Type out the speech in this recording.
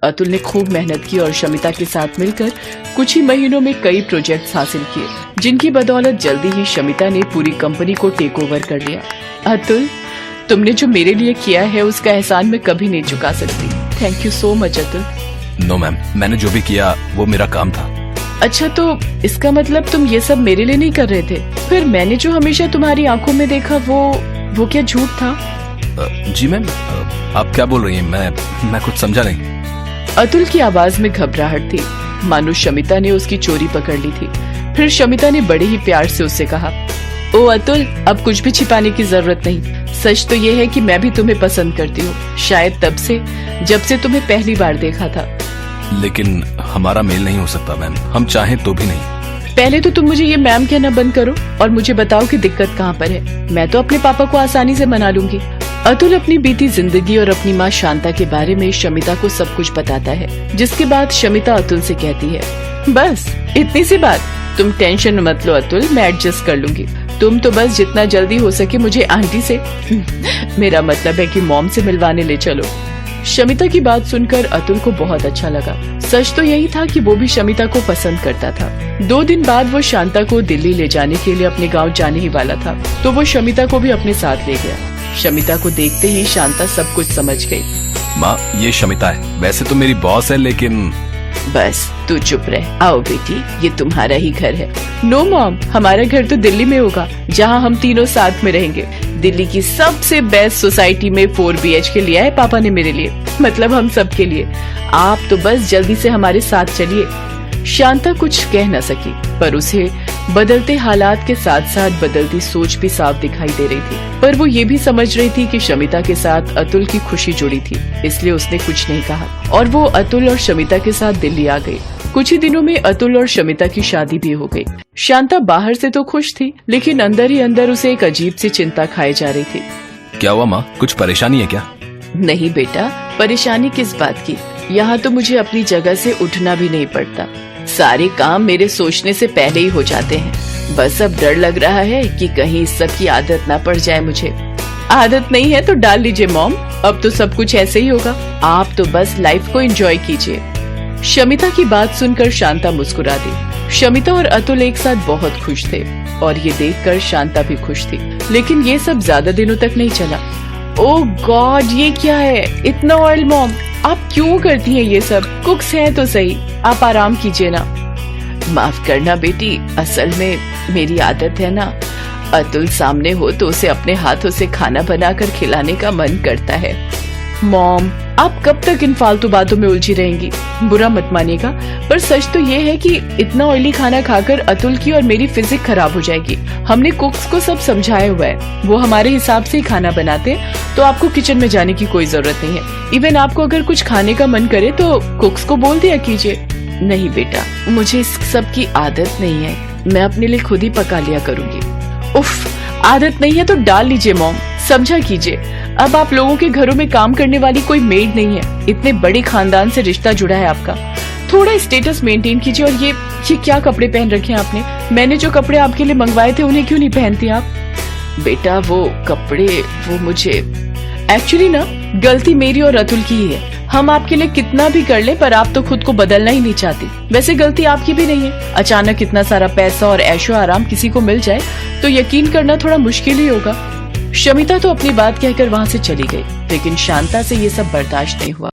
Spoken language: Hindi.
अतुल ने खूब मेहनत की और शमिता के साथ मिलकर कुछ ही महीनों में कई प्रोजेक्ट्स हासिल किए, जिनकी बदौलत जल्दी ही शमिता ने पूरी कंपनी को टेक ओवर कर लिया। अतुल, तुमने जो मेरे लिए किया है उसका एहसान मैं कभी नहीं चुका सकती। Thank you so much Atul. No ma'am, मैंने जो भी किया वो मेरा काम था। अच्छा, तो इसका मतलब तुम ये सब मेरे लिए नहीं कर रहे थे? फिर मैंने जो हमेशा तुम्हारी आंखों में देखा वो क्या झूठ था? जी मैम, आप क्या बोल रही हैं? मैं कुछ समझा नहीं। अतुल की आवाज में घबराहट थी, मानो शमिता ने उसकी चोरी पकड़ ली थी। फिर शमिता ने बड़े ही प्यार से उससे कहा, ओ अतुल, अब कुछ भी छिपाने की जरूरत नहीं। सच तो ये है कि मैं भी तुम्हें पसंद करती हूँ, शायद तब से जब से तुम्हें पहली बार देखा था। लेकिन हमारा मेल नहीं हो सकता मैम, हम चाहें तो भी नहीं। पहले तो तुम मुझे ये मैम कहना बंद करो और मुझे बताओ कि दिक्कत कहाँ पर है। मैं तो अपने पापा को आसानी से मना लूंगी। अतुल अपनी बीती जिंदगी और अपनी माँ शांता के बारे में शमिता को सब कुछ बताता है, जिसके बाद शमिता अतुल से कहती है, बस इतनी सी बात, तुम टेंशन मत लो अतुल, मैं एडजस्ट कर लूंगी। तुम तो बस जितना जल्दी हो सके मुझे आंटी से मेरा मतलब है कि मॉम से मिलवाने ले चलो। शमिता की बात सुनकर अतुल को बहुत अच्छा लगा। सच तो यही था कि वो भी शमिता को पसंद करता था। 2 दिन बाद वो शांता को दिल्ली ले जाने के लिए अपने गांव जाने ही वाला था, तो वो शमिता को भी अपने साथ ले गया। शमिता को देखते ही शांता सब कुछ समझ गई। माँ, ये शमिता है, वैसे तो मेरी बॉस है, लेकिन बस तू चुप रह। आओ बेटी, ये तुम्हारा ही घर है। नो मॉम, हमारा घर तो दिल्ली में होगा, जहाँ हम तीनों साथ में रहेंगे। दिल्ली की सबसे बेस्ट सोसाइटी में 4 BHK लिया है पापा ने मेरे लिए, मतलब हम सब के लिए। आप तो बस जल्दी से हमारे साथ चलिए। शांता कुछ कह न सकी, पर उसे बदलते हालात के साथ साथ बदलती सोच भी साफ दिखाई दे रही थी। पर वो ये भी समझ रही थी कि शमिता के साथ अतुल की खुशी जुड़ी थी, इसलिए उसने कुछ नहीं कहा और वो अतुल और शमिता के साथ दिल्ली आ गई। कुछ ही दिनों में अतुल और शमिता की शादी भी हो गई। शांता बाहर से तो खुश थी, लेकिन अंदर ही अंदर उसे एक अजीब सी चिंता खाई जा रही थी। क्या हुआ माँ, कुछ परेशानी है क्या? नहीं बेटा, परेशानी किस बात की। यहाँ तो मुझे अपनी जगह से उठना भी नहीं पड़ता। सारे काम मेरे सोचने से पहले ही हो जाते हैं। बस अब डर लग रहा है कि कहीं इस सब की आदत ना पड़ जाए मुझे। आदत नहीं है तो डाल लीजिए मॉम, अब तो सब कुछ ऐसे ही होगा। आप तो बस लाइफ को एंजॉय कीजिए। शमिता की बात सुनकर शांता मुस्कुरा दी। शमिता और अतुल एक साथ बहुत खुश थे और ये देखकर शांता भी खुश थी। लेकिन ये सब ज्यादा दिनों तक नहीं चला। ओह गॉड, ये क्या है? इतना ऑयल मॉम, आप क्यों करती हैं ये सब? कुक्स हैं तो सही, आप आराम कीजिए ना। माफ करना बेटी, असल में मेरी आदत है ना, अतुल सामने हो तो उसे अपने हाथों से खाना बनाकर खिलाने का मन करता है। मॉम, आप कब तक इन फालतू बातों में उलझी रहेंगी? बुरा मत मानिएगा, पर सच तो ये है कि इतना ऑयली खाना खाकर अतुल की और मेरी फिजिक खराब हो जाएगी। हमने कुक्स को सब समझाया हुआ है, वो हमारे हिसाब से ही खाना बनाते, तो आपको किचन में जाने की कोई जरूरत नहीं है। इवन आपको अगर कुछ खाने का मन करे तो कुक्स को बोल दिया कीजिए। नहीं बेटा, मुझे इस सब की आदत नहीं है, मैं अपने लिए खुद ही पका लिया करूँगी। उफ, आदत नहीं है तो डाल लीजिए मॉम, समझा कीजिए। अब आप लोगों के घरों में काम करने वाली कोई मेड नहीं है, इतने बड़े खानदान से रिश्ता जुड़ा है आपका। थोड़ा स्टेटस मेंटेन कीजिए। और ये क्या कपड़े पहन रखे हैं आपने? मैंने जो कपड़े आपके लिए मंगवाए थे उन्हें क्यों नहीं पहनती आप? बेटा वो कपड़े, वो मुझे एक्चुअली ना गलती मेरी और अतुल की ही है। हम आपके लिए कितना भी कर ले, पर आप तो खुद को बदलना ही नहीं चाहती। वैसे गलती आपकी भी नहीं है। अचानक इतना सारा पैसा और ऐशो आराम किसी को मिल जाए तो यकीन करना थोड़ा मुश्किल ही होगा। शमिता तो अपनी बात कहकर वहाँ से चली गई, लेकिन शांता से ये सब बर्दाश्त नहीं हुआ।